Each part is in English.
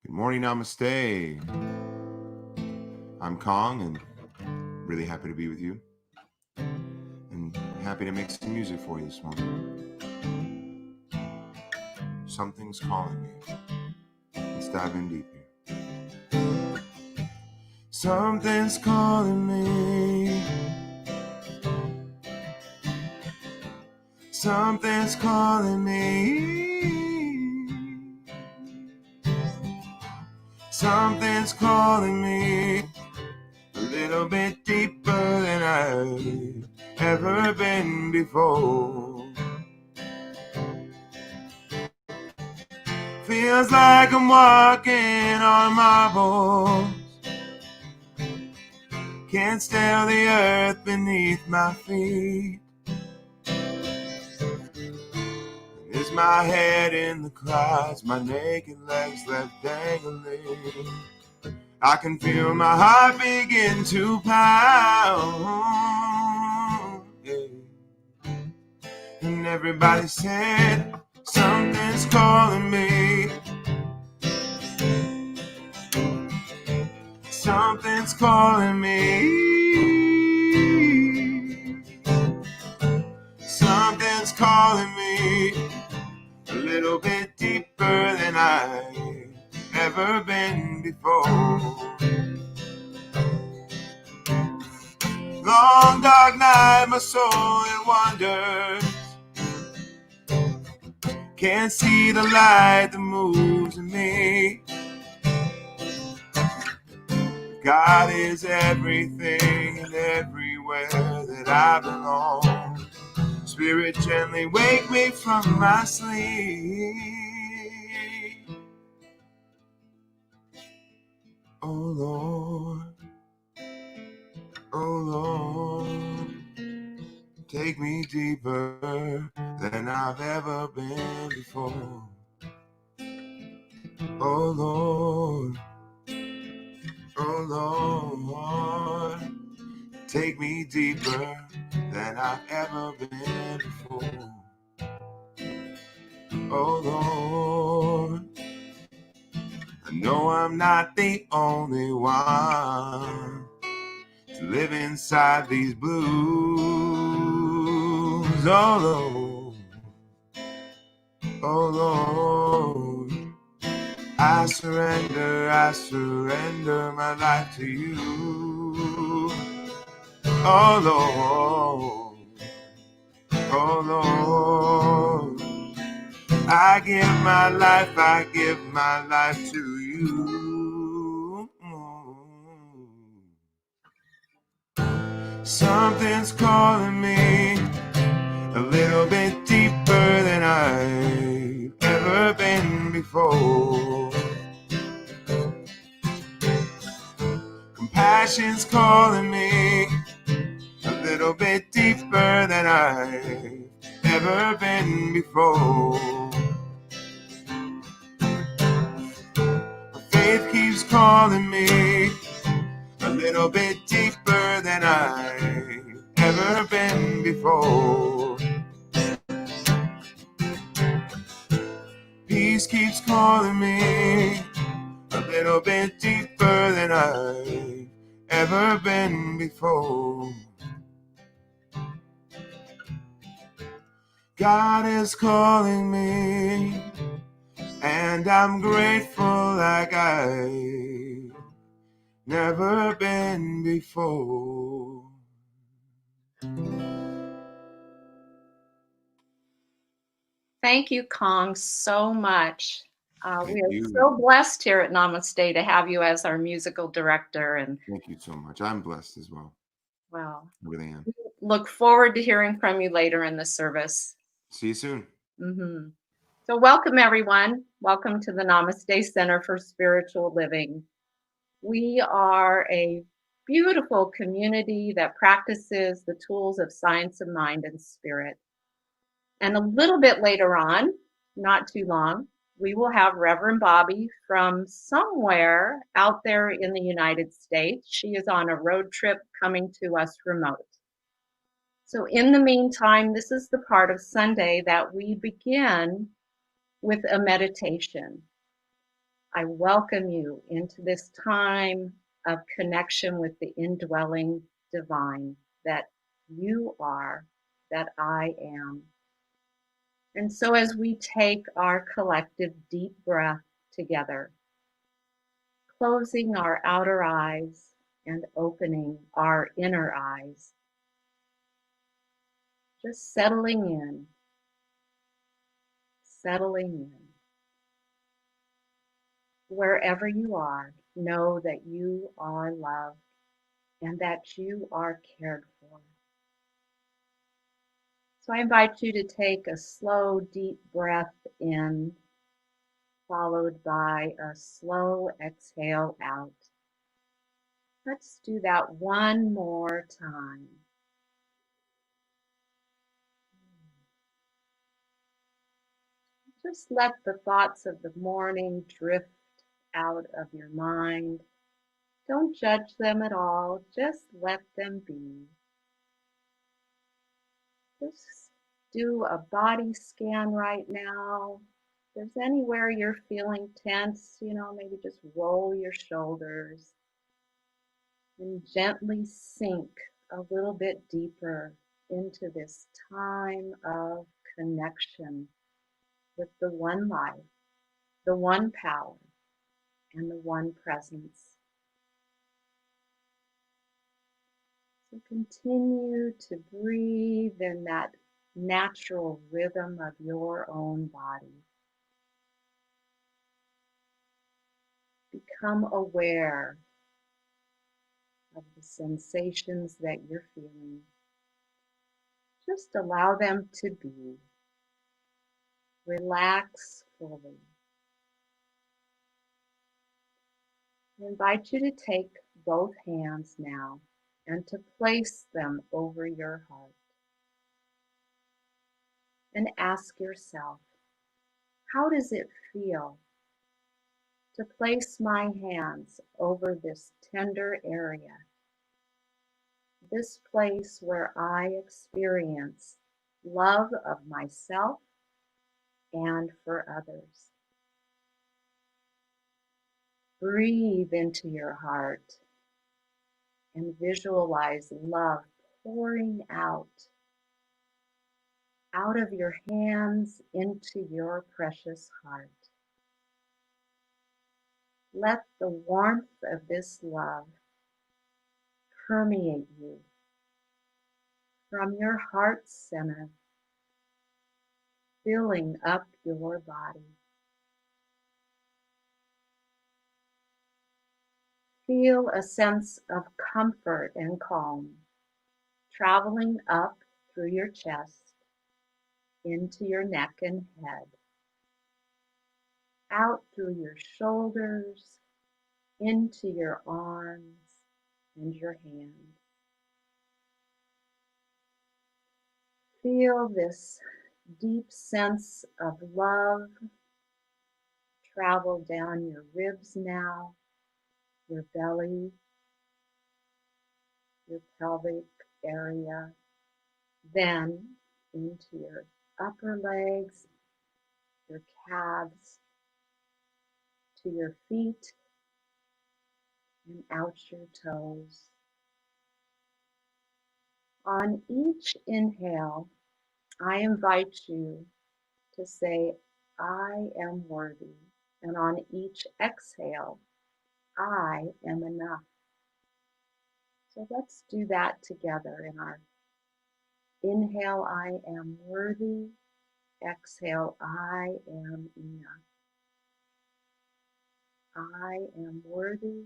Good morning, Namaste. I'm Kong and really happy to be with you and happy to make some music for you this morning. Something's calling me. Let's dive in deep here. Something's calling me. Something's calling me. Something's calling me a little bit deeper than I've ever been before. Feels like I'm walking on marbles. Can't still the earth beneath my feet. Is my head in the clouds, my naked legs left dangling. I can feel my heart begin to pound. Yeah. And everybody said, something's calling me. Something's calling me. Something's calling me a little bit deeper than I've ever been before. Long dark night, my soul it wanders. Can't see the light that moves in me. God is everything and everywhere that I belong. Spirit, gently wake me from my sleep. Oh Lord, oh Lord, take me deeper than I've ever been before. Oh Lord, oh Lord, take me deeper than I've ever been before. Oh Lord, I know I'm not the only one to live inside these blues. Oh Lord, oh Lord, I surrender my life to you. Oh Lord, oh Lord, I give my life to you. Something's calling me a little bit deeper than I've ever been before. Compassion's calling me a little bit deeper than I've ever been before. Faith keeps calling me a little bit deeper than I've ever been before. Peace keeps calling me a little bit deeper than I've ever been before. God is calling me, and I'm grateful like I've never been before. Thank you, Kong, so much. We are you. so blessed here at Namaste to have you as our musical director. And Thank you so much. I'm blessed as well. well, I really am. look forward to hearing from you later in the service. See you soon. Mm-hmm. So welcome, everyone. Welcome to the Namaste Center for Spiritual Living. We are a beautiful community that practices the tools of science of mind and spirit. And a little bit later on, not too long, we will have Reverend Bobby from somewhere out there in the United States. She is on a road trip coming to us remote. So in the meantime, this is the part of Sunday that we begin with a meditation. I welcome you into this time of connection with the indwelling divine that you are, that I am. And so as we take our collective deep breath together, closing our outer eyes and opening our inner eyes, just settling in. Wherever you are, know that you are loved and that you are cared for. So I invite you to take a slow, deep breath in, followed by a slow exhale out. Let's do that one more time. Just let the thoughts of the morning drift out of your mind. Don't judge them at all, just let them be. Just do a body scan right now. If there's anywhere you're feeling tense, maybe just roll your shoulders and gently sink a little bit deeper into this time of connection with the one life, the one power, and the one presence. So continue to breathe in that natural rhythm of your own body. Become aware of the sensations that you're feeling. Just allow them to be. Relax fully. I invite you to take both hands now and to place them over your heart. And ask yourself, how does it feel to place my hands over this tender area, this place where I experience love of myself and for others? Breathe into your heart and visualize love pouring out of your hands into your precious heart. Let the warmth of this love permeate you from your heart center, filling up your body. Feel a sense of comfort and calm traveling up through your chest, into your neck and head, out through your shoulders, into your arms and your hands. Feel this deep sense of love travel down your ribs now, your belly, your pelvic area, then into your upper legs, your calves, to your feet, and out your toes. On each inhale, I invite you to say, I am worthy. And on each exhale, I am enough. So let's do that together in our inhale, I am worthy. Exhale, I am enough. I am worthy.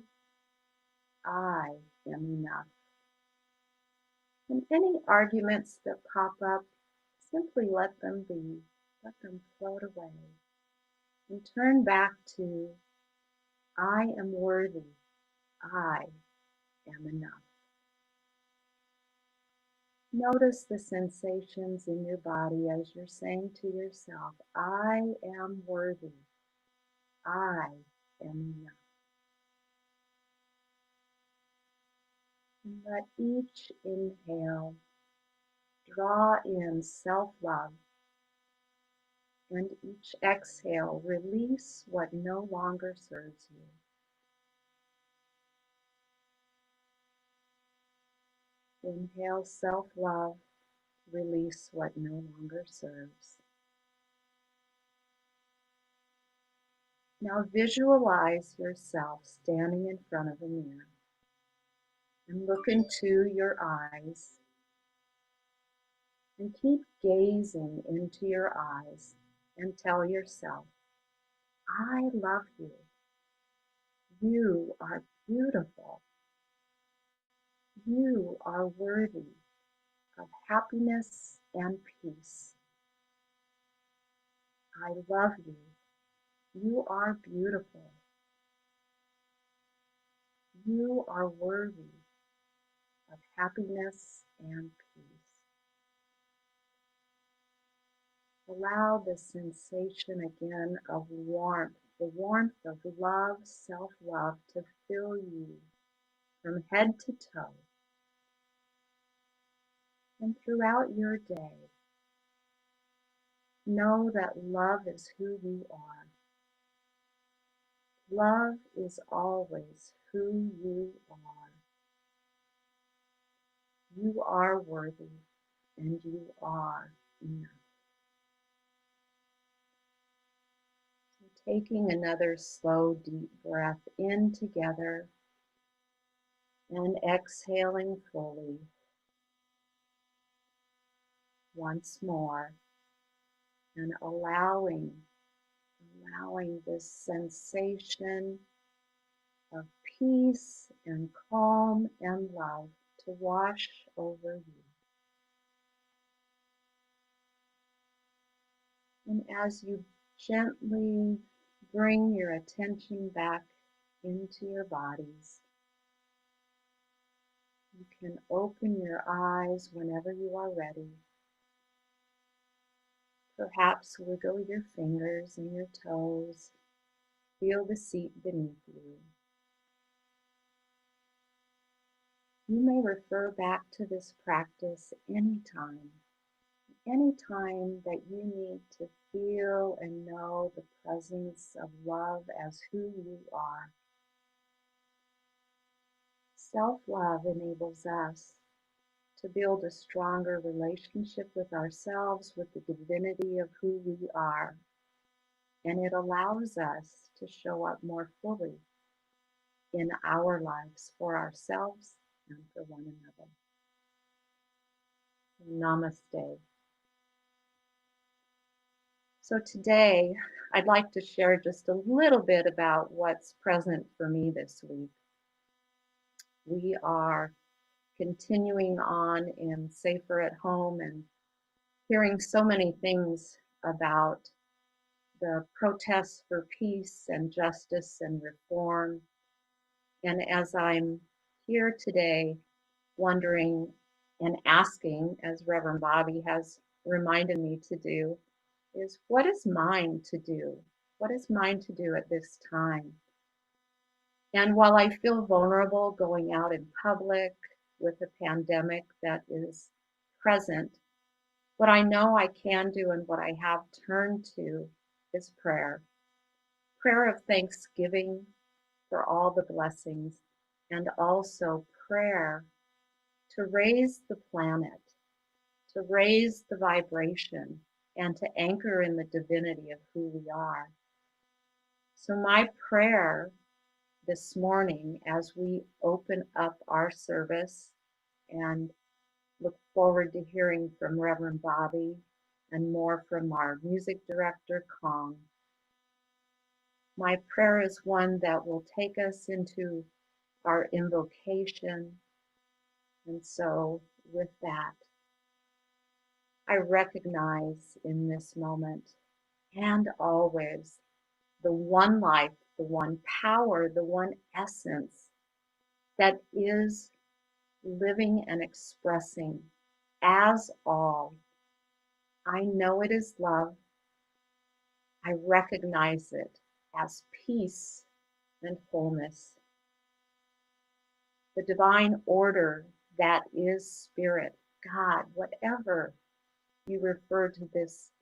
I am enough. And any arguments that pop up, simply let them be. Let them float away. And turn back to, I am worthy. I am enough. Notice the sensations in your body as you're saying to yourself, I am worthy. I am enough. And let each inhale draw in self-love And each exhale, release what no longer serves you. Inhale self-love, release what no longer serves. Now visualize yourself standing in front of a mirror and look into your eyes and keep gazing into your eyes and tell yourself, I love you. You are beautiful. You are worthy of happiness and peace. I love you. You are beautiful. You are worthy of happiness and peace. Allow the sensation again of warmth, the warmth of love, self-love to fill you from head to toe. And throughout your day, know that love is who you are. Love is always who you are. You are worthy and you are enough. So taking another slow, deep breath in together and exhaling fully once more, and allowing this sensation of peace and calm and love to wash over you. And as you gently bring your attention back into your bodies, you can open your eyes whenever you are ready. Perhaps wiggle your fingers and your toes. Feel the seat beneath you. You may refer back to this practice anytime that you need to feel and know the presence of love as who you are. Self-love enables us to build a stronger relationship with ourselves, with the divinity of who we are. And it allows us to show up more fully in our lives for ourselves and for one another. Namaste. So today, I'd like to share just a little bit about what's present for me this week. We are continuing on in Safer at Home and hearing so many things about the protests for peace and justice and reform. And as I'm here today, wondering and asking, as Reverend Bobby has reminded me to do, is what is mine to do? What is mine to do at this time? And while I feel vulnerable going out in public with a pandemic that is present, what I know I can do and what I have turned to is prayer. Prayer of thanksgiving for all the blessings, and also prayer to raise the planet, to raise the vibration, and to anchor in the divinity of who we are. So my prayer this morning, as we open up our service and look forward to hearing from Reverend Bobby and more from our music director, Kong. My prayer is one that will take us into our invocation. And so with that, I recognize in this moment and always the one life, the one power, the one essence that is living and expressing as all. I know it is love. I recognize it as peace and wholeness. The divine order that is spirit, God, whatever you refer to this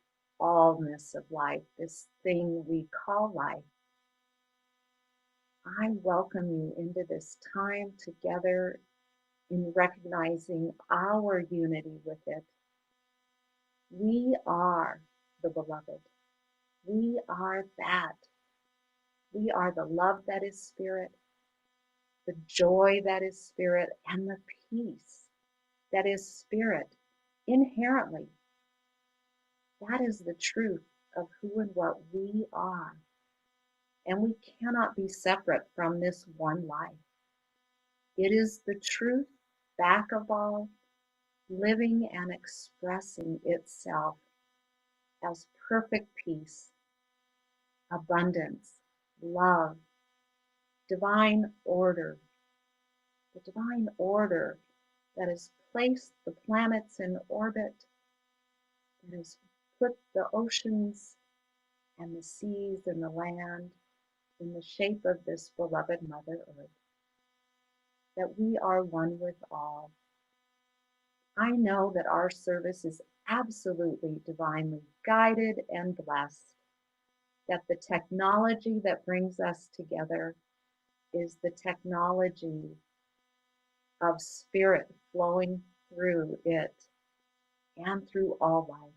allness of life, this thing we call life. I welcome you into this time together in recognizing our unity with it. We are the beloved. We are that. We are the love that is spirit, the joy that is spirit, and the peace that is spirit inherently. That is the truth of who and what we are. And we cannot be separate from this one life. It is the truth back of all, living and expressing itself as perfect peace, abundance, love, divine order, the divine order that has placed the planets in orbit, that has put the oceans and the seas and the land in the shape of this beloved Mother Earth, that we are one with all. I know that our service is absolutely divinely guided and blessed, that the technology that brings us together is the technology of spirit flowing through it and through all life.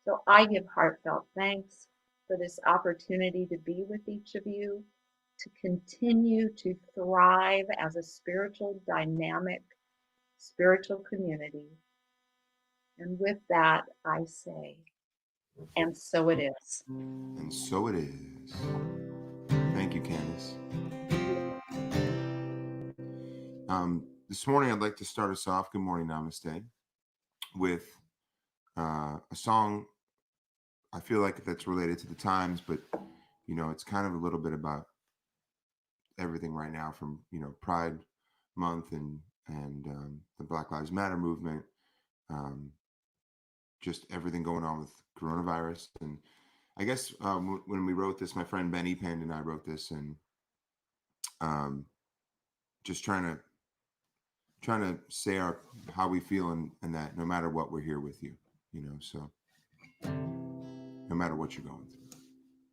So I give heartfelt thanks for this opportunity to be with each of you, to continue to thrive as a spiritual, dynamic, spiritual community. And with that, I say, and so it is. And so it is. Thank you, Candace. This morning, I'd like to start us off, Good Morning Namaste, with a song I feel like that's related to the times, but, it's kind of a little bit about everything right now from, Pride Month and the Black Lives Matter movement, just everything going on with coronavirus. And I guess when we wrote this, my friend Ben Epand and I wrote this, and just trying to say how we feel, and that no matter what, we're here with you, so no matter what you're going through.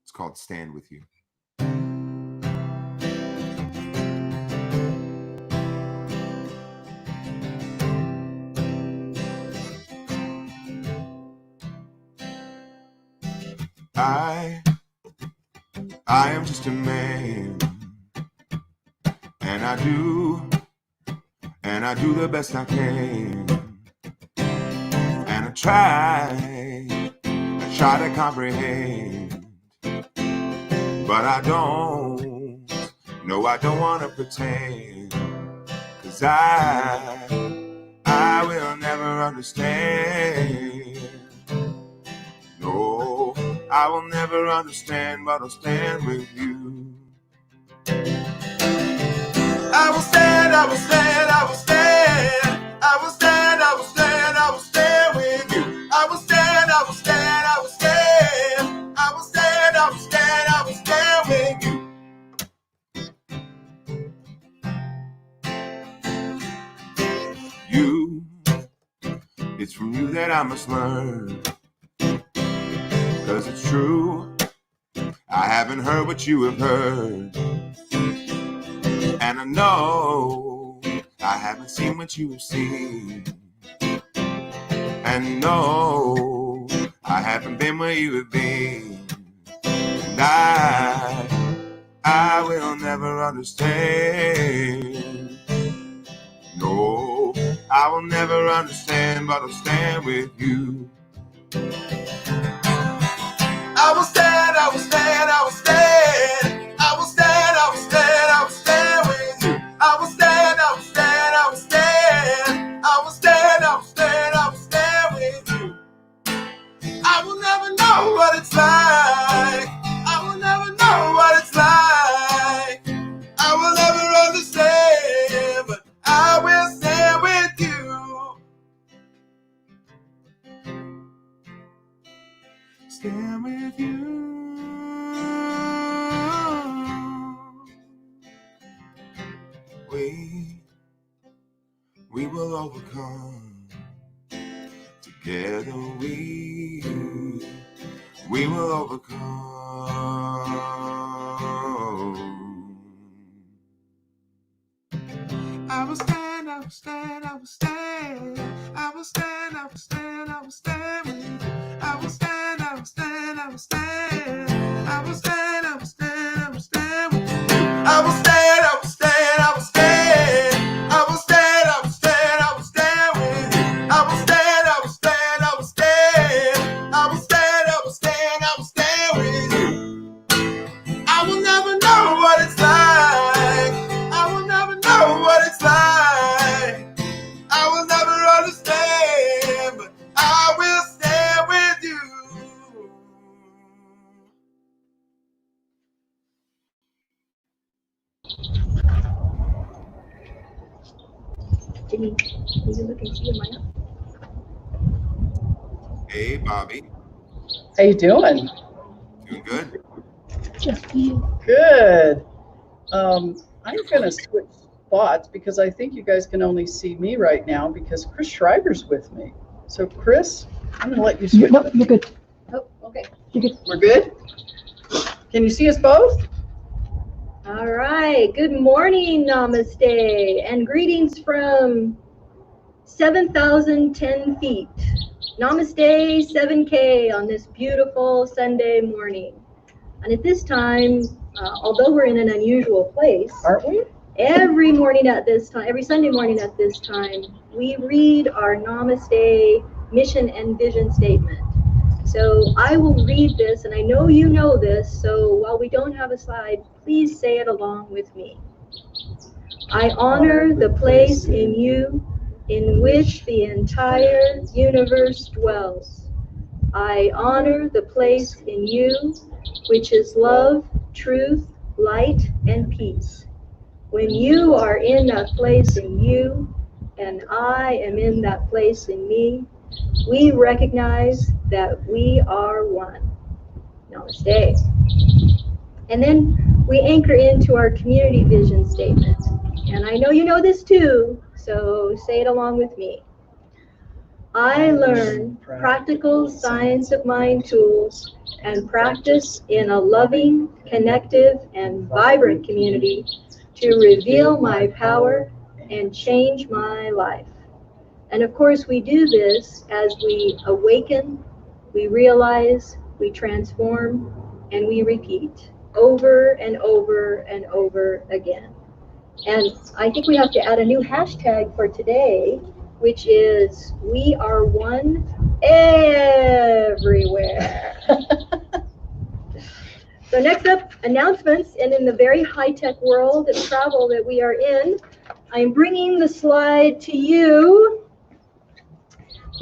It's called Stand With You. I am just a man, and I do the best I can, and I try to comprehend, but I don't want to pretend, 'cause I will never understand. No, I will never understand, but I'll stand with you. I will stand, I will stand, I will stand. I will stand, I will stand, I will stand with you. I will stand, I will stand, I will stand. I will stand, I will stand, I will stand with you. You, it's from you that I must learn, 'cause it's true, I haven't heard what you have heard, and I know I haven't seen what you have seen, and no, I haven't been where you have been, and I will never understand. No, I will never understand, but I'll stand with you. I will stand, I will stand, I will stand. I will stand, I will stand, I will stand with you. I will stand, I will stand, I will stand. I will stand, I will stand, I will stand with you. I will never know what it's like. I will never know what it's like. I will never understand, but I will stand with you. Stand with you. We will overcome. Together we we will overcome. I will stand, I will stand, I will stand. I will stand, I will stand, I will stand with you. I will stand, I will stand, I will stand. I will stand, I will stand, I will stand with you. I will stand, I will stand, I will stand. I will stand, I will stand, I will stand with you. I will stand, I will stand, I will stand. I will stand, I will stand, I will stand with you. I will never know what it's like. I will never know what it's like. I will never understand, but I will stand with you. Jimmy, will you look and see your lineup? Hey, Bobby. How you doing? Doing good? Just you. Good. I'm going to switch spots because I think you guys can only see me right now because Chris Schreiber's with me. So, Chris, I'm going to let you switch. Nope, you're good. Oh, okay. You're good. We're good? Can you see us both? All right. Good morning, Namaste, and greetings from 7,010 feet. Namaste 7K on this beautiful Sunday morning. And at this time, although we're in an unusual place, Aren't we? every morning at this time, every Sunday morning at this time, we read our Namaste mission and vision statement. So I will read this, and I know you know this, so while we don't have a slide, please say it along with me. I honor the place in you in which the entire universe dwells. I honor the place in you which is love, truth, light, and peace. When you are in that place in you, and I am in that place in me, we recognize that we are one. Namaste. And then we anchor into our community vision statement. And I know you know this too, so say it along with me. I learn practical science of mind tools and practice in a loving, connective, and vibrant community to reveal my power and change my life. And of course, we do this as we awaken, we realize, we transform, and we repeat over and over and over again. And I think we have to add a new hashtag for today, which is we are one everywhere. So next up, announcements. And in the very high-tech world of travel that we are in, I'm bringing the slide to you.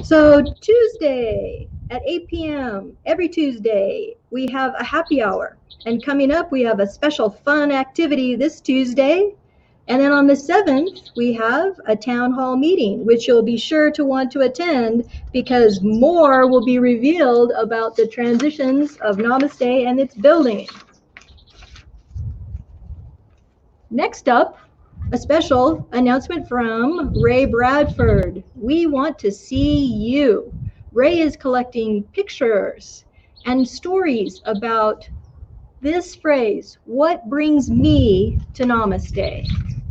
So Tuesday at 8 p.m., every Tuesday, we have a happy hour. And coming up, we have a special fun activity this Tuesday. And then on the 7th, we have a town hall meeting, which you'll be sure to want to attend because more will be revealed about the transitions of Namaste and its building. Next up, a special announcement from Ray Bradford. We want to see you. Ray is collecting pictures and stories about this phrase, what brings me to Namaste?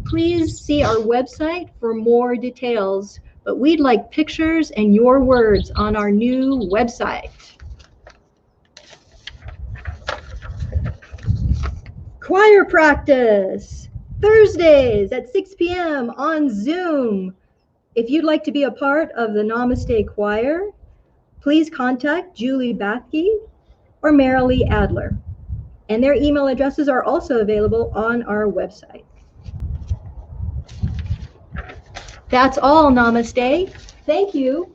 Please see our website for more details, but we'd like pictures and your words on our new website. Choir practice, Thursdays at 6 p.m. on Zoom. If you'd like to be a part of the Namaste Choir, please contact Julie Bathke or Marilee Adler. And their email addresses are also available on our website. That's all, Namaste. Thank you.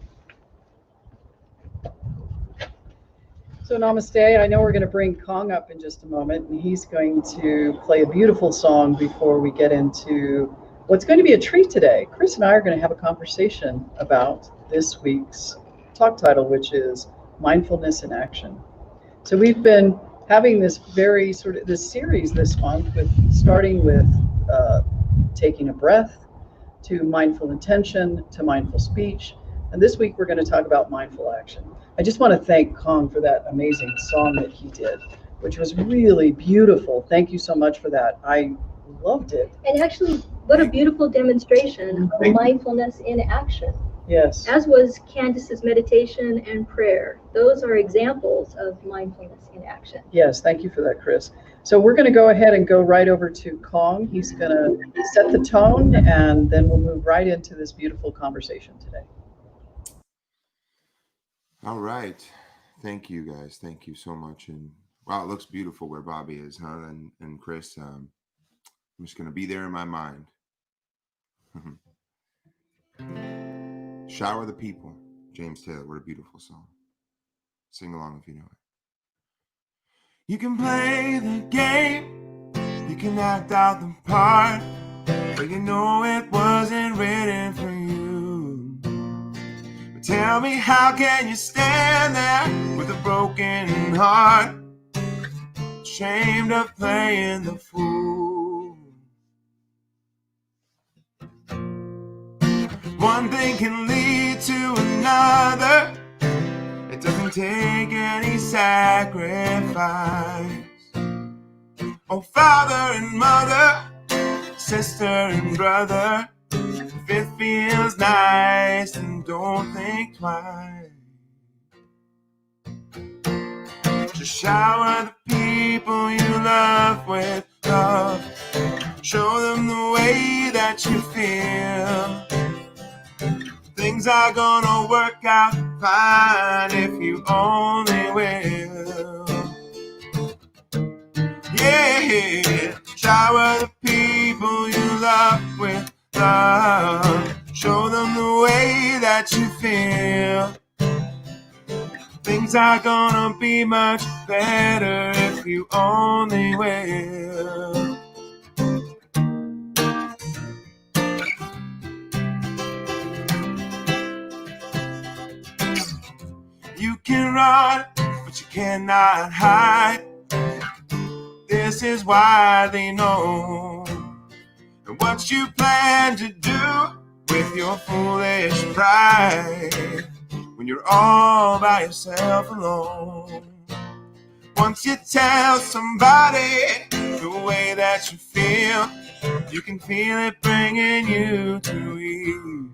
So Namaste, I know we're going to bring Kong up in just a moment, and he's going to play a beautiful song before we get into what's going to be a treat today. Chris and I are going to have a conversation about this week's talk title, which is Mindfulness in Action. So we've been having this very sort of this series this month, with starting with taking a breath, to mindful intention, to mindful speech, And this week we're going to talk about mindful action. I just want to thank Kong for that amazing song that he did, which was really beautiful. Thank you so much for that. I loved it. And actually, what a beautiful demonstration of mindfulness in action. Yes. As was Candace's meditation and prayer. Those are examples of mindfulness in action. Yes, thank you for that, Chris. So we're going to go ahead and go right over to Kong. He's going to set the tone, and then we'll move right into this beautiful conversation today. All right. Thank you, guys. Thank you so much. And wow, it looks beautiful where Bobby is, huh? And Chris, I'm just going to be there in my mind. Shower the People, James Taylor. What a beautiful song. Sing along if you know it. You can play the game, you can act out the part, but you know it wasn't written for you. But tell me, how can you stand there with a broken heart, ashamed of playing the fool? One thing can lead to another. It doesn't take any sacrifice. Oh, father and mother, sister and brother, if it feels nice, then don't think twice. Just shower the people you love with love. Show them the way that you feel. Things are gonna work out fine if you only will. Yeah, shower the people you love with love. Show them the way that you feel. Things are gonna be much better if you only will. You can run, but you cannot hide. This is widely known. And what you plan to do with your foolish pride when you're all by yourself alone. Once you tell somebody the way that you feel, you can feel it bringing you to ease.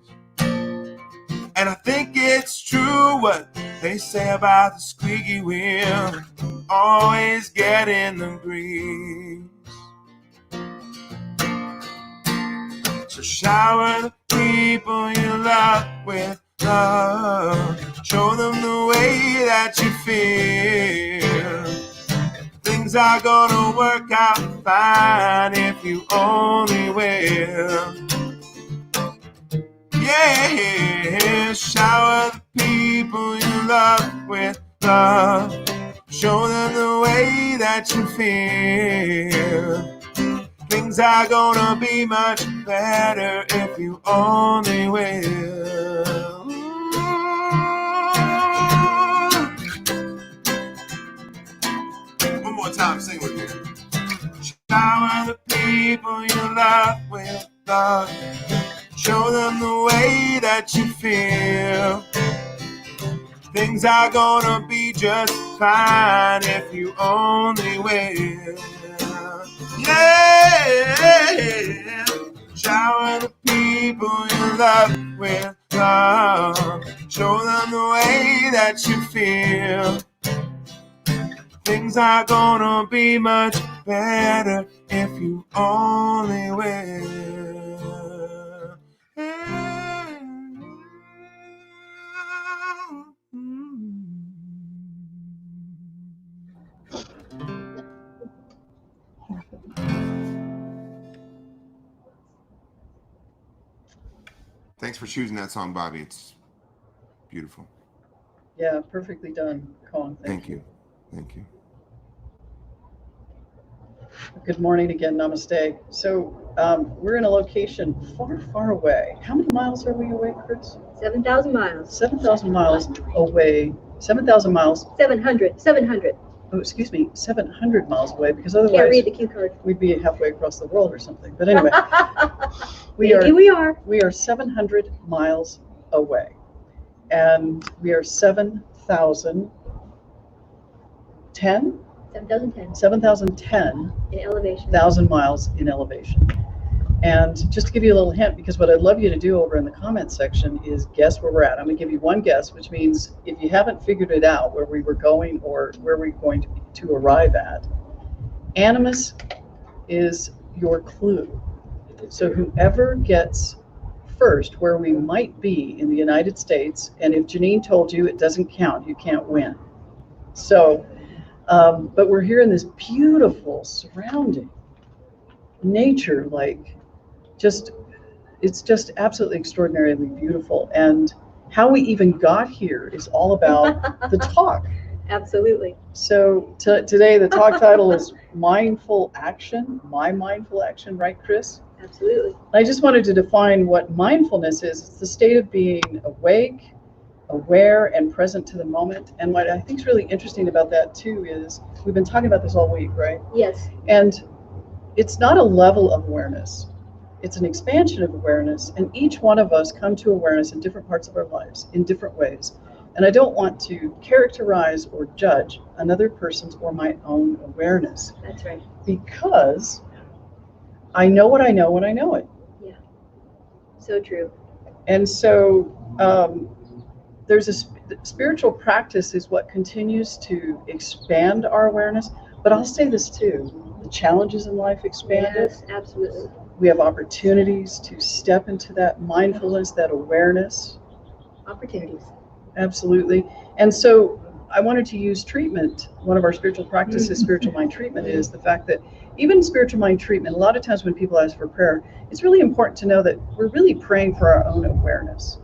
And I think it's true what they say about the squeaky wheel, always getting the grease. So shower the people you love with love. Show them the way that you feel. Things are gonna work out fine if you only will. Yeah, shower the people you love with love. Show them the way that you feel. Things are gonna be much better if you only will. One more time, sing with me. Shower the people you love with love. Show them the way that you feel. Things are gonna be just fine if you only will. Yeah, shower the people you love with love. Show them the way that you feel. Things are gonna be much better if you only will. Thanks for choosing that song, Bobby. It's beautiful. Yeah, perfectly done, Colin. Thank you. Thank you. Good morning again, Namaste. So we're in a location far, far away. How many miles are we away, Chris? 7,000 miles. 7,000 miles away. 7,000 miles. 700. Oh, excuse me, 700 miles away, because Can't otherwise read the cue card. we'd be halfway across the world or something. But anyway, Maybe we are. we are 700 miles away. and we are 7,010 7,010 in elevation. 1,000 miles in elevation. And just to give you a little hint, because what I'd love you to do over in the comments section is guess where we're at. I'm going to give you one guess, which means if you haven't figured it out where we were going or where we're going to arrive at, Animus is your clue. So whoever gets first where we might be in the United States, and if Janine told you it doesn't count, you can't win. So, but we're here in this beautiful surrounding nature, like it's just absolutely extraordinarily beautiful. And how we even got here is all about the talk. Absolutely. So today the talk title is Mindful Action, My Mindful Action, right, Chris? Absolutely. I just wanted to define what mindfulness is. It's the state of being awake, aware, and present to the moment. And what I think is really interesting about that too is we've been talking about this all week, right? Yes. And it's not a level of awareness. It's an expansion of awareness. And each one of us come to awareness in different parts of our lives in different ways. And I don't want to characterize or judge another person's or my own awareness. That's right. Because I know what I know when I know it. Yeah. So true. And so there's spiritual practice is what continues to expand our awareness. But I'll say this too, the challenges in life expand it. Yes, absolutely. We have opportunities to step into that mindfulness, that awareness. Opportunities. Absolutely. And so I wanted to use treatment. One of our spiritual practices, spiritual mind treatment, is the fact that even spiritual mind treatment, a lot of times when people ask for prayer, it's really important to know that we're really praying for our own awareness.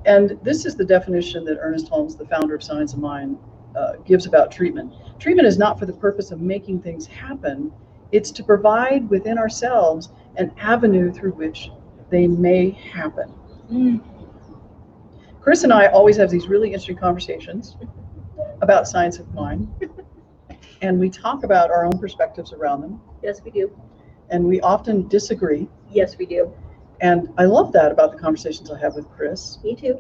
And this is the definition that Ernest Holmes, the founder of Science of Mind, gives about treatment. Treatment is not for the purpose of making things happen. It's to provide within ourselves an avenue through which they may happen. Chris and I always have these really interesting conversations about Science of Mind, and we talk about our own perspectives around them. Yes, we do. And we often disagree. Yes, we do. And I love that about the conversations I have with Chris. Me too.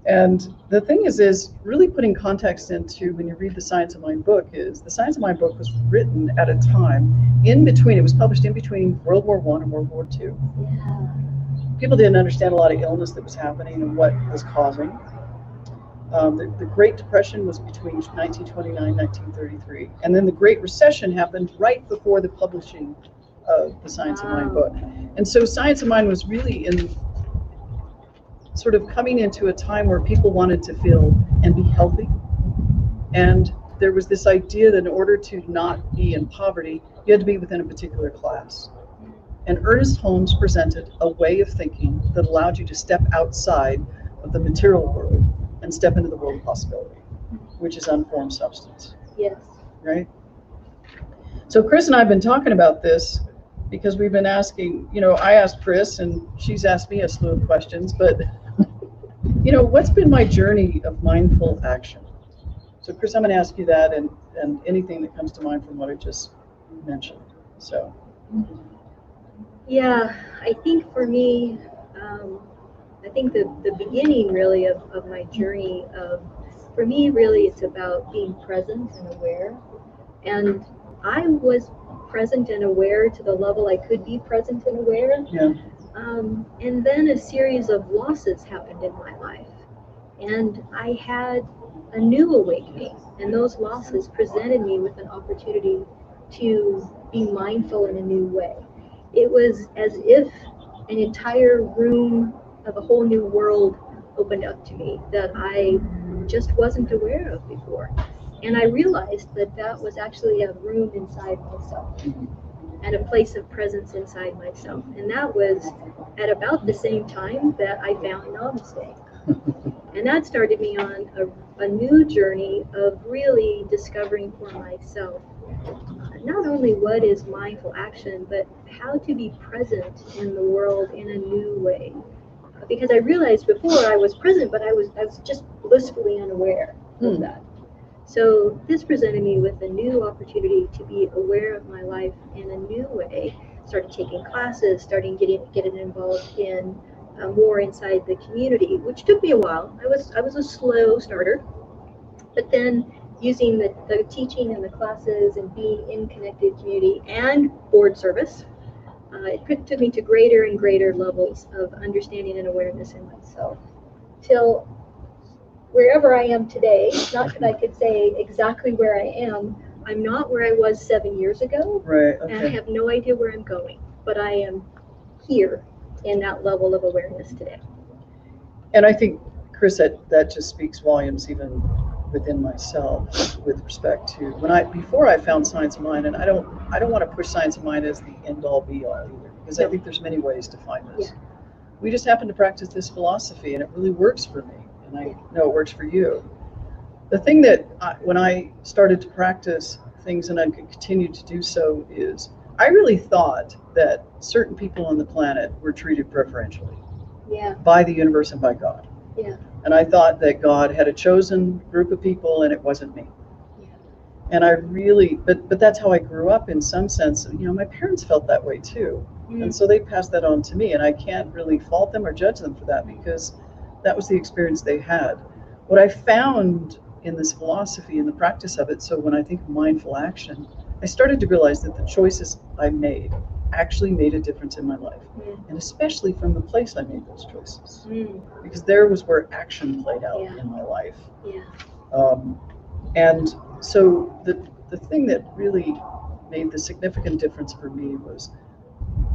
And the thing is really putting context into when you read the Science of Mind book is the Science of Mind book was written at a time in between, it was published in between World War I and World War II. Yeah. People didn't understand a lot of illness that was happening and what was causing. The Great Depression was between 1929 and 1933. And then the Great Recession happened right before the publishing of the Science of Mind book. And so Science of Mind was really in sort of coming into a time where people wanted to feel and be healthy. And there was this idea that in order to not be in poverty, you had to be within a particular class. And Ernest Holmes presented a way of thinking that allowed you to step outside of the material world and step into the world of possibility, which is unformed substance. Yes. Right? So Chris and I have been talking about this because we've been asking, I asked Chris and she's asked me a slew of questions, but what's been my journey of mindful action? So Chris, I'm going to ask you that and anything that comes to mind from what I just mentioned. So. Yeah, I think for me, I think the beginning really of my journey for me really it's about being present and aware. And I was present and aware to the level I could be present and aware. Yeah. And then a series of losses happened in my life. And I had a new awakening. And those losses presented me with an opportunity to be mindful in a new way. It was as if an entire room of a whole new world opened up to me that I just wasn't aware of before. And I realized that that was actually a room inside myself and a place of presence inside myself. And that was at about the same time that I found Namaste. And that started me on a new journey of really discovering for myself not only what is mindful action, but how to be present in the world in a new way. Because I realized before I was present, but I was just blissfully unaware of that. So this presented me with a new opportunity to be aware of my life in a new way. Started taking classes, starting getting involved in more inside the community, which took me a while. I was a slow starter, but then using the teaching and the classes and being in connected community and board service, it took me to greater and greater levels of understanding and awareness in myself, till wherever I am today. Not that I could say exactly where I am. I'm not where I was 7 years ago, Right. and I Okay. have no idea where I'm going, but I am here in that level of awareness today. And I think, Chris, that just speaks volumes even within myself with respect to before I found Science of Mind, and I don't want to push Science of Mind as the end all be all either, because I think there's many ways to find this. Yeah. We just happen to practice this philosophy, and it really works for me, and I know it works for you. The thing that when I started to practice things, and I could continue to do so, is I really thought that certain people on the planet were treated preferentially. Yeah. By the universe and by God. Yeah. And I thought that God had a chosen group of people and it wasn't me. Yeah. And I really, but that's how I grew up in some sense. You know, my parents felt that way too. And so they passed that on to me, and I can't really fault them or judge them for that, because that was the experience they had. What I found in this philosophy and the practice of it, so when I think of mindful action, I started to realize that the choices I made actually made a difference in my life, and especially from the place I made those choices, because there was where action played out in my life. And so the thing that really made the significant difference for me was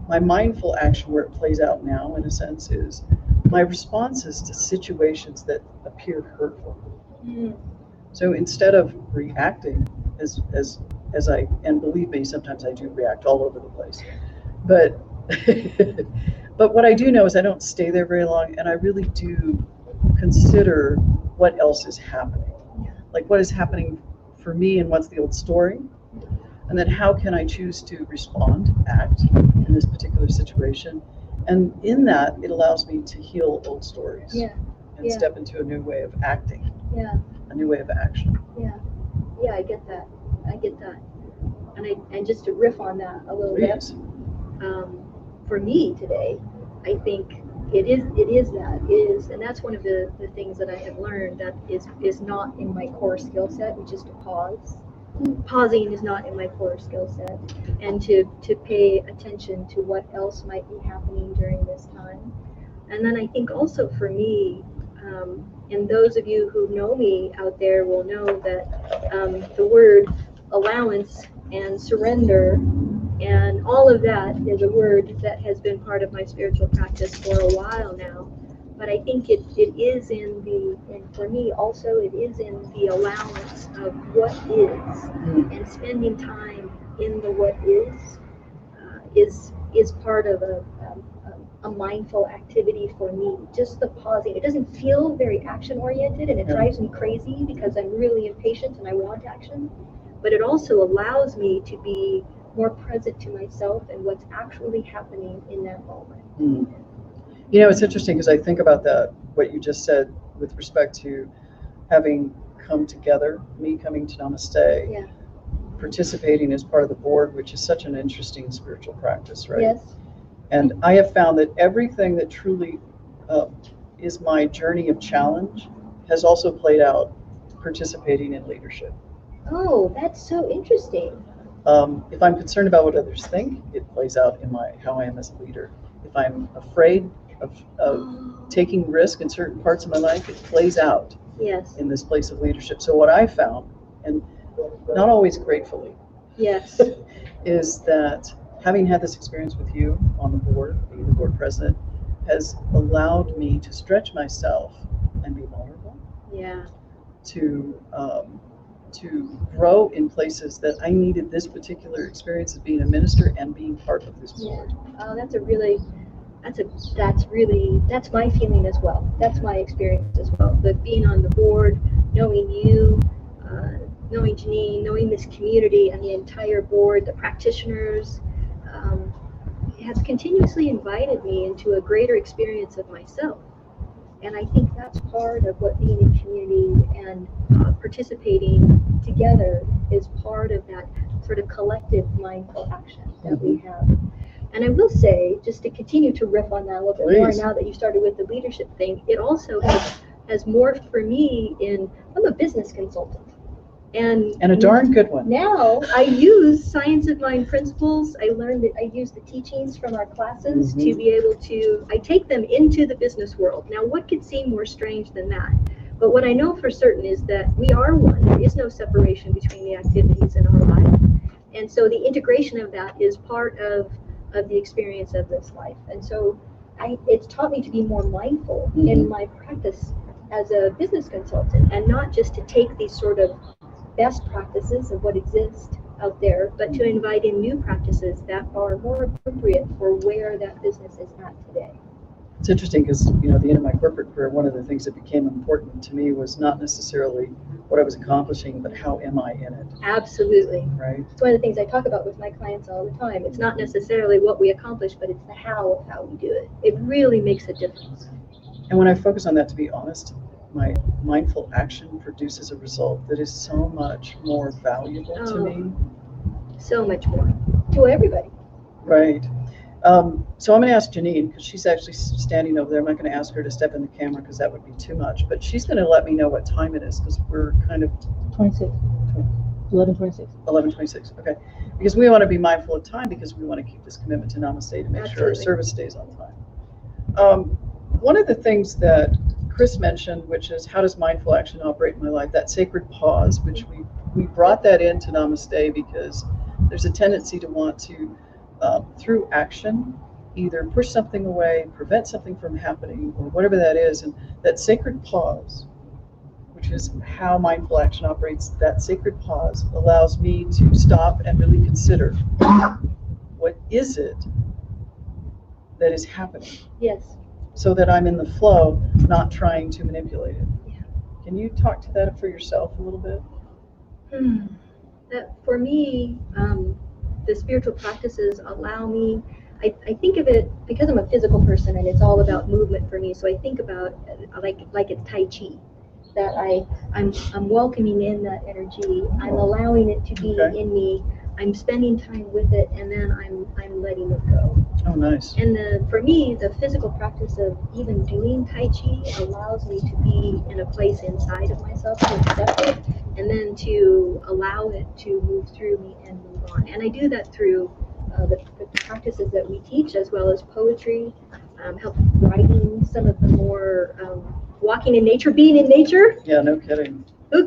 my mindful action, where it plays out now in a sense, is my responses to situations that appear hurtful. So instead of reacting as I, and believe me, sometimes I do react all over the place, but but what I do know is I don't stay there very long, and I really do consider what else is happening, like what is happening for me and what's the old story, and then how can I choose to respond, act in this particular situation. And in that, it allows me to heal old stories and step into a new way of acting, a new way of action. Yeah, I get that. And just to riff on that a little bit, for me today, I think it is, and that's one of the things that I have learned that is not in my core skill set, which is to pause. Pausing is not in my core skill set, and to pay attention to what else might be happening during this time. And then I think also for me, and those of you who know me out there will know that the word allowance and surrender and all of that is a word that has been part of my spiritual practice for a while now. But I think it is and for me also, it is in the allowance of what is, and spending time in the what is part of a mindful activity for me. Just the pausing. It doesn't feel very action oriented, and it drives me crazy because I'm really impatient and I want action. But it also allows me to be more present to myself and what's actually happening in that moment. You know, it's interesting because I think about that, what you just said with respect to having come together, me coming to Namaste, participating as part of the board, which is such an interesting spiritual practice, right? Yes. And I have found that everything that truly is my journey of challenge has also played out participating in leadership. Oh, that's so interesting. If I'm concerned about what others think, it plays out in how I am as a leader. If I'm afraid of taking risk in certain parts of my life, it plays out in this place of leadership. So what I found, and not always gratefully, is that having had this experience with you on the board, being the board president, has allowed me to stretch myself and be vulnerable. To grow in places that I needed this particular experience of being a minister and being part of this board. Oh, that's my feeling as well. That's my experience as well. But being on the board, knowing you, knowing Janine, knowing this community and the entire board, the practitioners, has continuously invited me into a greater experience of myself. And I think that's part of what being in community and participating together is part of that sort of collective mindful action that we have. And I will say, just to continue to riff on that a little bit more, Please. now that you started with the leadership thing, it also has morphed for me in, I'm a business consultant. And a darn good one. now I use science of mind principles. I learned that I use the teachings from our classes to be able to, I take them into the business world. Now, what could seem more strange than that? But what I know for certain is that we are one. There is no separation between the activities in our life. And so the integration of that is part of the experience of this life. And so it's taught me to be more mindful in my practice as a business consultant, and not just to take these sort of best practices of what exists out there, but to invite in new practices that are more appropriate for where that business is at today. It's interesting because, you know, at the end of my corporate career, one of the things that became important to me was not necessarily what I was accomplishing, but how am I in it? Absolutely. Right. It's one of the things I talk about with my clients all the time. It's not necessarily what we accomplish, but it's the how of how we do it. It really makes a difference. And when I focus on that, to be honest, my mindful action produces a result that is so much more valuable to me. So much more to everybody. Right. So I'm going to ask Janine, because she's actually standing over there. I'm not going to ask her to step in the camera because that would be too much. But she's going to let me know what time it is, because we're kind of 26. 11:26. 11:26. Okay. Because we want to be mindful of time, because we want to keep this commitment to Namaste to make sure our Absolutely. service stays on time. One of the things that Chris mentioned, which is how does mindful action operate in my life, that sacred pause, which we brought that into Namaste because there's a tendency to want to, through action, either push something away, prevent something from happening, or whatever that is. And that sacred pause, which is how mindful action operates, that sacred pause allows me to stop and really consider, what is it that is happening? Yes. So that I'm in the flow, not trying to manipulate it. Yeah. Can you talk to that for yourself a little bit? For me, the spiritual practices allow me, I think of it, because I'm a physical person and it's all about movement for me, so I think about like it's Tai Chi, that I'm welcoming in that energy, I'm allowing it to be in me, I'm spending time with it, and then I'm letting it go. Oh, nice. And for me, the physical practice of even doing Tai Chi allows me to be in a place inside of myself, to accept it, and then to allow it to move through me and move on. And I do that through the practices that we teach, as well as poetry, help writing, some of the more walking in nature, being in nature. Yeah, no kidding.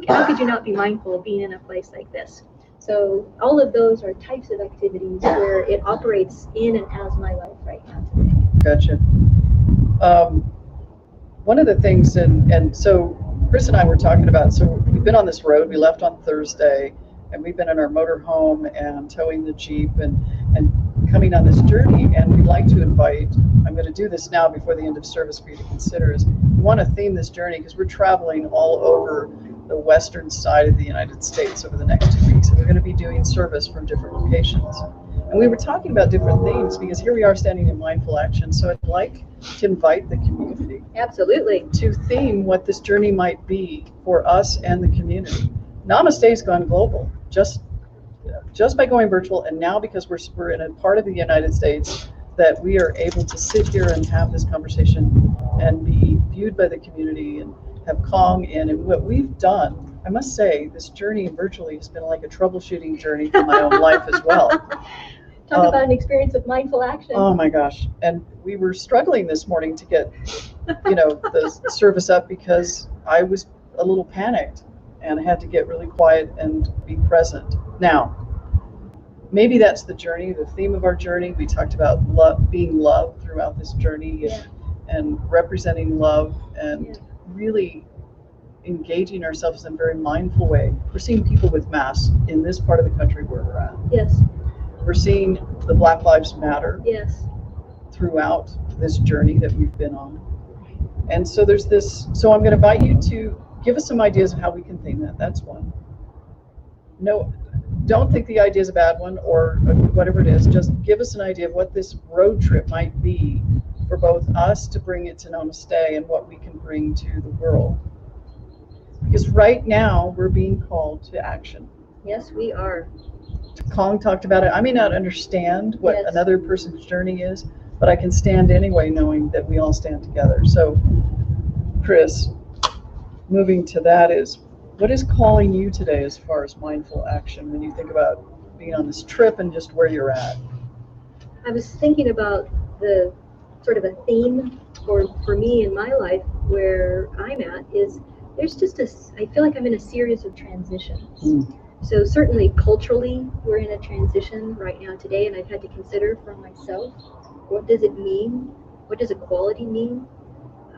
How could you not be mindful of being in a place like this? So all of those are types of activities where it operates in and as my life right now today. Gotcha. One of the things, and so Chris and I were talking about, so we've been on this road, we left on Thursday, and we've been in our motor home and towing the Jeep and coming on this journey, and we'd like to invite, I'm going to do this now before the end of service for you to consider, is we want to theme this journey because we're traveling all over the western side of the United States over the next 2 weeks, and we're going to be doing service from different locations. And we were talking about different themes because here we are standing in mindful action, so I'd like to invite the community Absolutely. to theme what this journey might be for us and the community. Namaste's gone global just by going virtual, and now because we're in a part of the United States that we are able to sit here and have this conversation and be viewed by the community and have Kong in. And what we've done, I must say, this journey virtually has been like a troubleshooting journey for my own life as well. Talk about an experience of mindful action. Oh my gosh. And we were struggling this morning to get, the service up because I was a little panicked and I had to get really quiet and be present. Now, maybe that's the journey, the theme of our journey. We talked about love, being loved throughout this journey, and representing love and really engaging ourselves in a very mindful way. We're seeing people with masks in this part of the country where we're at. Yes. We're seeing the Black Lives Matter throughout this journey that we've been on. And so there's this, so I'm going to invite you to give us some ideas of how we can theme that. That's one. No, don't think the idea is a bad one or whatever it is. Just give us an idea of what this road trip might be for both us to bring it to Namaste and what we can bring to the world. Because right now we're being called to action. Yes, we are. Kong talked about it. I may not understand what Yes. another person's journey is, but I can stand anyway knowing that we all stand together. So, Chris, moving to that is, what is calling you today as far as mindful action when you think about being on this trip and just where you're at? I was thinking about the sort of a theme for me in my life where I'm at is there's just I feel like I'm in a series of transitions. So certainly culturally, we're in a transition right now today, and I've had to consider for myself, what does it mean? What does equality mean?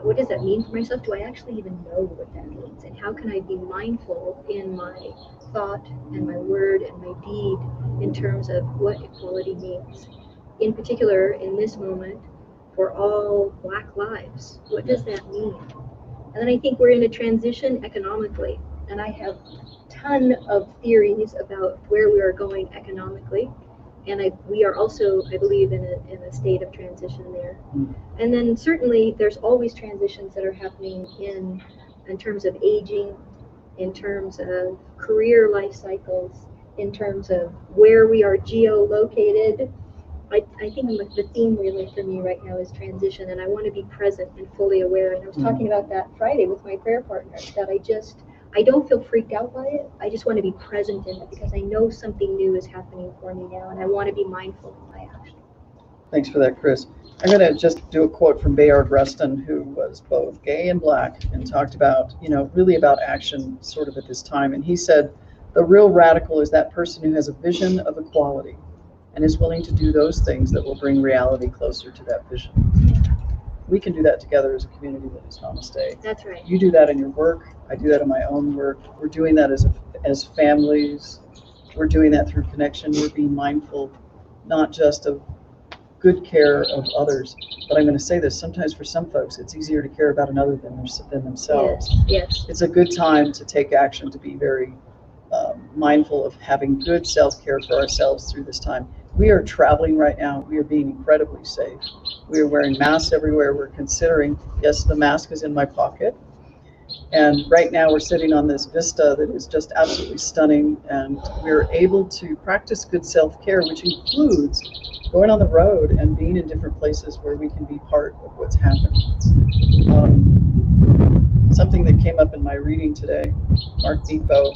What does that mean for myself? Do I actually even know what that means? And how can I be mindful in my thought and my word and my deed in terms of what equality means? In particular, in this moment, for all Black lives, what does that mean? And then I think we're in a transition economically, and I have a ton of theories about where we are going economically. And we are also, I believe, in a state of transition there. And then certainly there's always transitions that are happening in terms of aging, in terms of career life cycles, in terms of where we are geolocated. I think the theme really for me right now is transition, and I want to be present and fully aware. And I was talking about that Friday with my prayer partner, that I don't feel freaked out by it. I just want to be present in it because I know something new is happening for me now, and I want to be mindful of my action. Thanks for that, Chris. I'm going to just do a quote from Bayard Rustin, who was both gay and Black, and talked about, really about action sort of at this time. And he said, the real radical is that person who has a vision of equality and is willing to do those things that will bring reality closer to that vision. We can do that together as a community that is Namaste. That's right. You do that in your work. I do that in my own work. We're doing that as families. We're doing that through connection. We're being mindful, not just of good care of others, but I'm going to say this, sometimes for some folks, it's easier to care about another than themselves. Yes. It's a good time to take action, to be very mindful of having good self-care for ourselves through this time. We are traveling right now. We are being incredibly safe. We are wearing masks everywhere. We're considering, yes, the mask is in my pocket. And right now we're sitting on this vista that is just absolutely stunning. And we're able to practice good self-care, which includes going on the road and being in different places where we can be part of what's happening. Something that came up in my reading today, Mark Depot,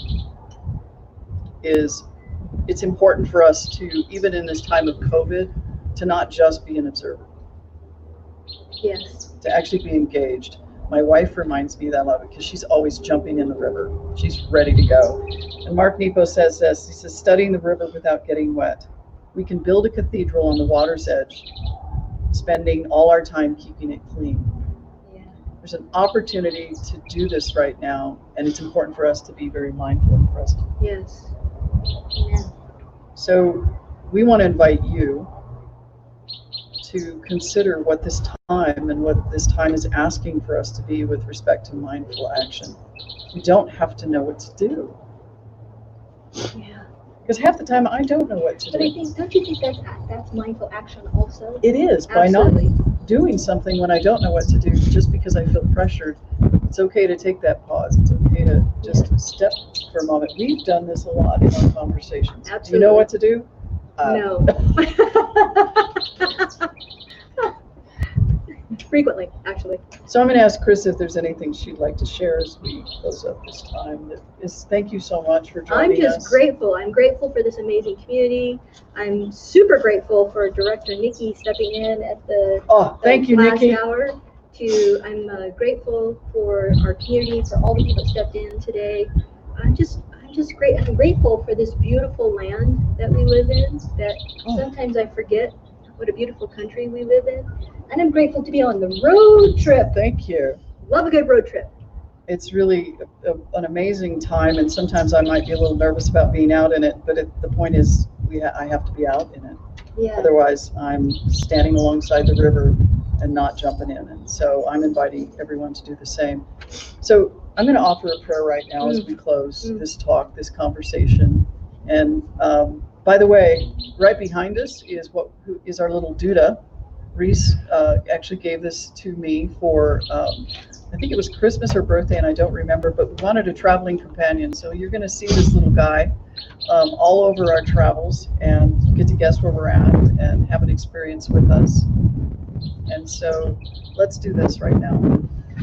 is it's important for us to, even in this time of COVID, to not just be an observer. Yes. To actually be engaged. My wife reminds me that I love it because she's always jumping in the river. She's ready to go. And Mark Nepo says this, he says, studying the river without getting wet. We can build a cathedral on the water's edge, spending all our time keeping it clean. Yeah. There's an opportunity to do this right now, and it's important for us to be very mindful and present. Yes. Amen. So we want to invite you to consider what this time and what this time is asking for us to be with respect to mindful action. You don't have to know what to do. Yeah. Because half the time I don't know what to But do. I think, don't you think that's mindful action also? It is, by Absolutely. not doing something when I don't know what to do, just because I feel pressured. It's okay to take that pause. It's okay to just step for a moment. We've done this a lot in our conversations. Absolutely. Do you know what to do? No. Frequently, actually. So I'm going to ask Chris if there's anything she'd like to share as we close up this time. Thank you so much for joining us. I'm just grateful. I'm grateful for this amazing community. I'm super grateful for Director Nikki stepping in at the thank you, last Nikki. hour. I'm grateful for our community, for all the people that stepped in today. I'm grateful for this beautiful land that we live in, that sometimes I forget what a beautiful country we live in. And I'm grateful to be on the road trip. Thank you. Love a good road trip. It's really an amazing time, and sometimes I might be a little nervous about being out in it, but the point is I have to be out in it. Yeah. Otherwise, I'm standing alongside the river and not jumping in. And so I'm inviting everyone to do the same. So I'm going to offer a prayer right now as we close this talk, this conversation. And by the way, right behind us is who is our little Duda. Reese actually gave this to me for I think it was Christmas or birthday, and I don't remember, but we wanted a traveling companion. So you're going to see this little guy all over our travels and get to guess where we're at and have an experience with us. And so let's do this right now.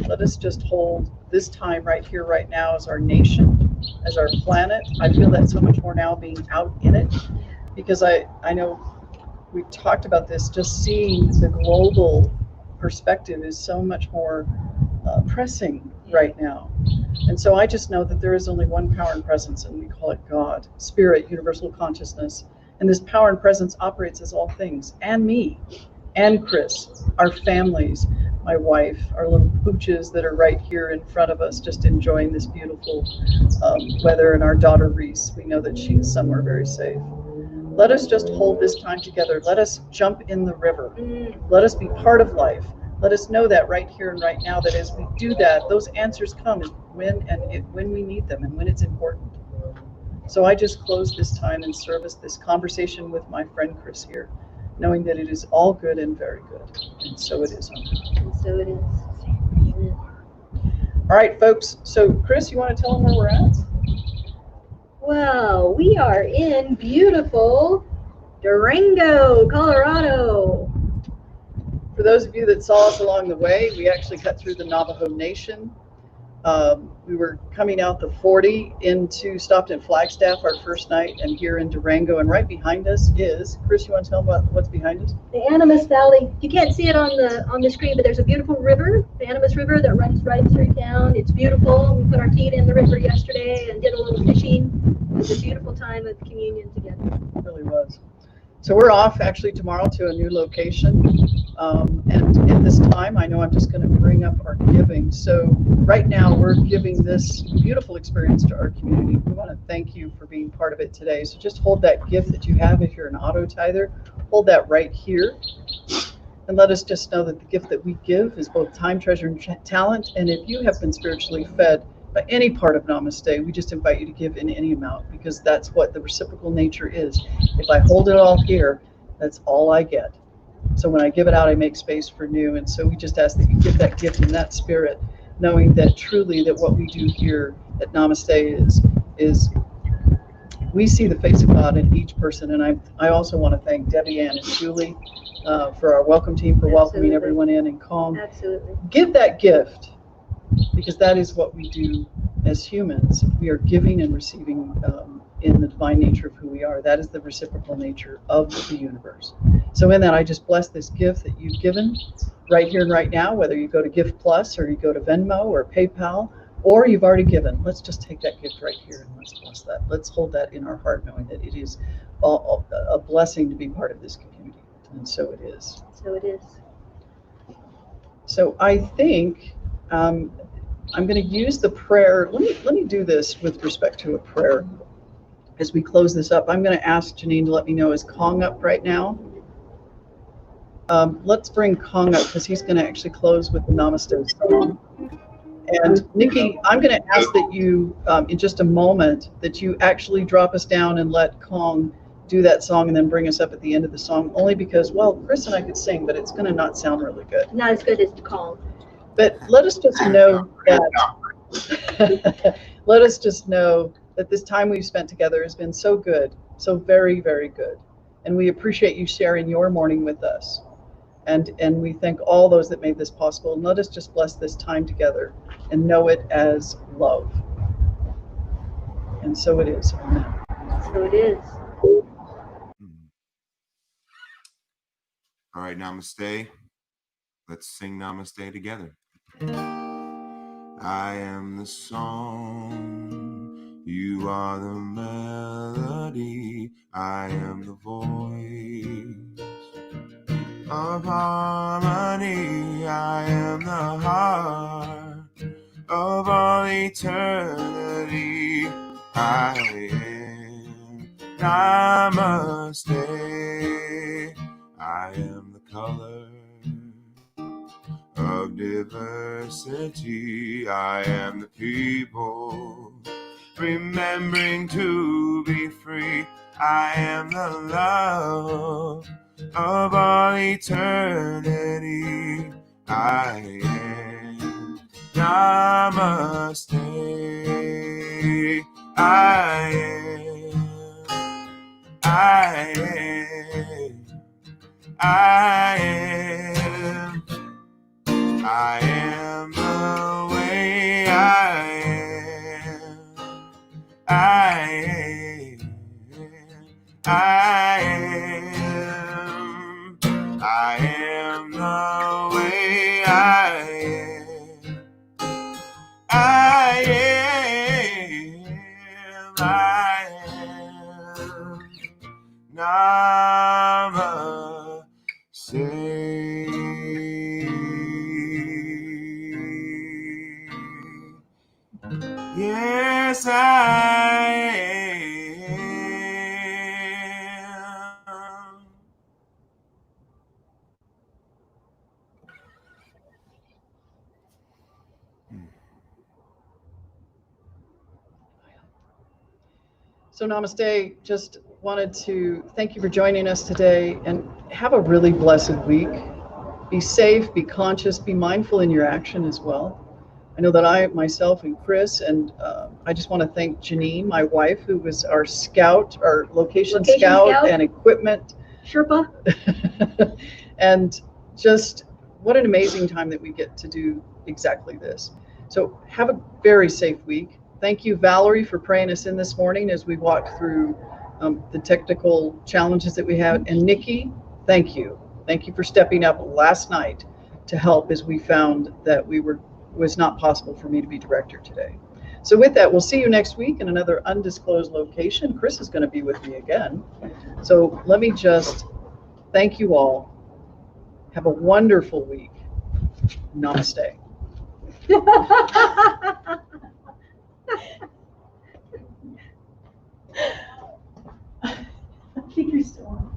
Let us just hold this time right here, right now, as our nation, as our planet. I feel that so much more now being out in it, because I know we've talked about this, just seeing the global perspective is so much more pressing right now. And so I just know that there is only one power and presence, and we call it God, Spirit, Universal Consciousness. And this power and presence operates as all things, and me, and Chris, our families, my wife, our little pooches that are right here in front of us, just enjoying this beautiful weather, and our daughter Reese. We know that she's somewhere very safe. Let us just hold this time together. Let us jump in the river. Let us be part of life. Let us know that right here and right now, that as we do that, those answers come when we need them and when it's important. So I just close this time and service, this conversation with my friend Chris here, knowing that it is all good and very good. And so it is. And so it is. All right, folks. So Chris, you want to tell them where we're at? Well, we are in beautiful Durango, Colorado. For those of you that saw us along the way, we actually cut through the Navajo Nation. We were coming out the 40 stopped in Flagstaff our first night, and here in Durango. And right behind us is, Chris, you want to tell them what's behind us? The Animas Valley. You can't see it on the screen, but there's a beautiful river, the Animas River, that runs right through town. It's beautiful. We put our feet in the river yesterday and did a little fishing. It was a beautiful time of communion together. It really was. So we're off actually tomorrow to a new location. And at this time, I know I'm just going to bring up our giving. So right now, we're giving this beautiful experience to our community. We want to thank you for being part of it today. So just hold that gift that you have. If you're an auto tither, hold that right here. And let us just know that the gift that we give is both time, treasure, and talent. And if you have been spiritually fed by any part of Namaste, we just invite you to give in any amount, because that's what the reciprocal nature is. If I hold it all here, that's all I get. So when I give it out, I make space for new. And so we just ask that you give that gift in that spirit, knowing that truly that what we do here at Namaste is we see the face of God in each person. And I also want to thank Debbie Ann and Julie for our welcome team, for welcoming everyone in, and Kong. Absolutely. Give that gift, because that is what we do as humans. We are giving and receiving in the divine nature of who we are. That is the reciprocal nature of the universe. So in that, I just bless this gift that you've given right here and right now, whether you go to Gift Plus or you go to Venmo or PayPal, or you've already given. Let's just take that gift right here and let's bless that. Let's hold that in our heart, knowing that it is a blessing to be part of this community. And so it is. So it is. So I think I'm going to use the prayer. Let me do this with respect to a prayer. As we close this up, I'm going to ask Janine to let me know, is Kong up right now? Let's bring Kong up, because he's going to actually close with the Namaste song. And Nikki, I'm going to ask that you, in just a moment, that you actually drop us down and let Kong do that song and then bring us up at the end of the song, only because, well, Chris and I could sing, but it's going to not sound really good. Not as good as Kong. But let us just know that let us just know that this time we've spent together has been so good, so very, very good. And we appreciate you sharing your morning with us. And we thank all those that made this possible. And let us just bless this time together and know it as love. And so it is. Amen. So it is. All right, Namaste. Let's sing Namaste together. I am the song, you are the melody, I am the voice of harmony, I am the heart of all eternity, I am Namaste, I am the color of diversity, I am the people remembering to be free, I am the love of all eternity, I am Namaste. I am the way I am. I am the way I am. I am. Namaste. Yes, I am. So Namaste, just wanted to thank you for joining us today and have a really blessed week. Be safe, be conscious, be mindful in your action as well. I know that I, myself and Chris, and I just want to thank Janine, my wife, who was our scout, our location scout and equipment. Sherpa. And just what an amazing time that we get to do exactly this. So have a very safe week. Thank you, Valerie, for praying us in this morning as we walked through the technical challenges that we had. And Nikki, thank you. Thank you for stepping up last night to help as we found that was not possible for me to be director today. So with that, we'll see you next week in another undisclosed location. Chris is going to be with me again. So let me just thank you all. Have a wonderful week. Namaste. I think you're still on.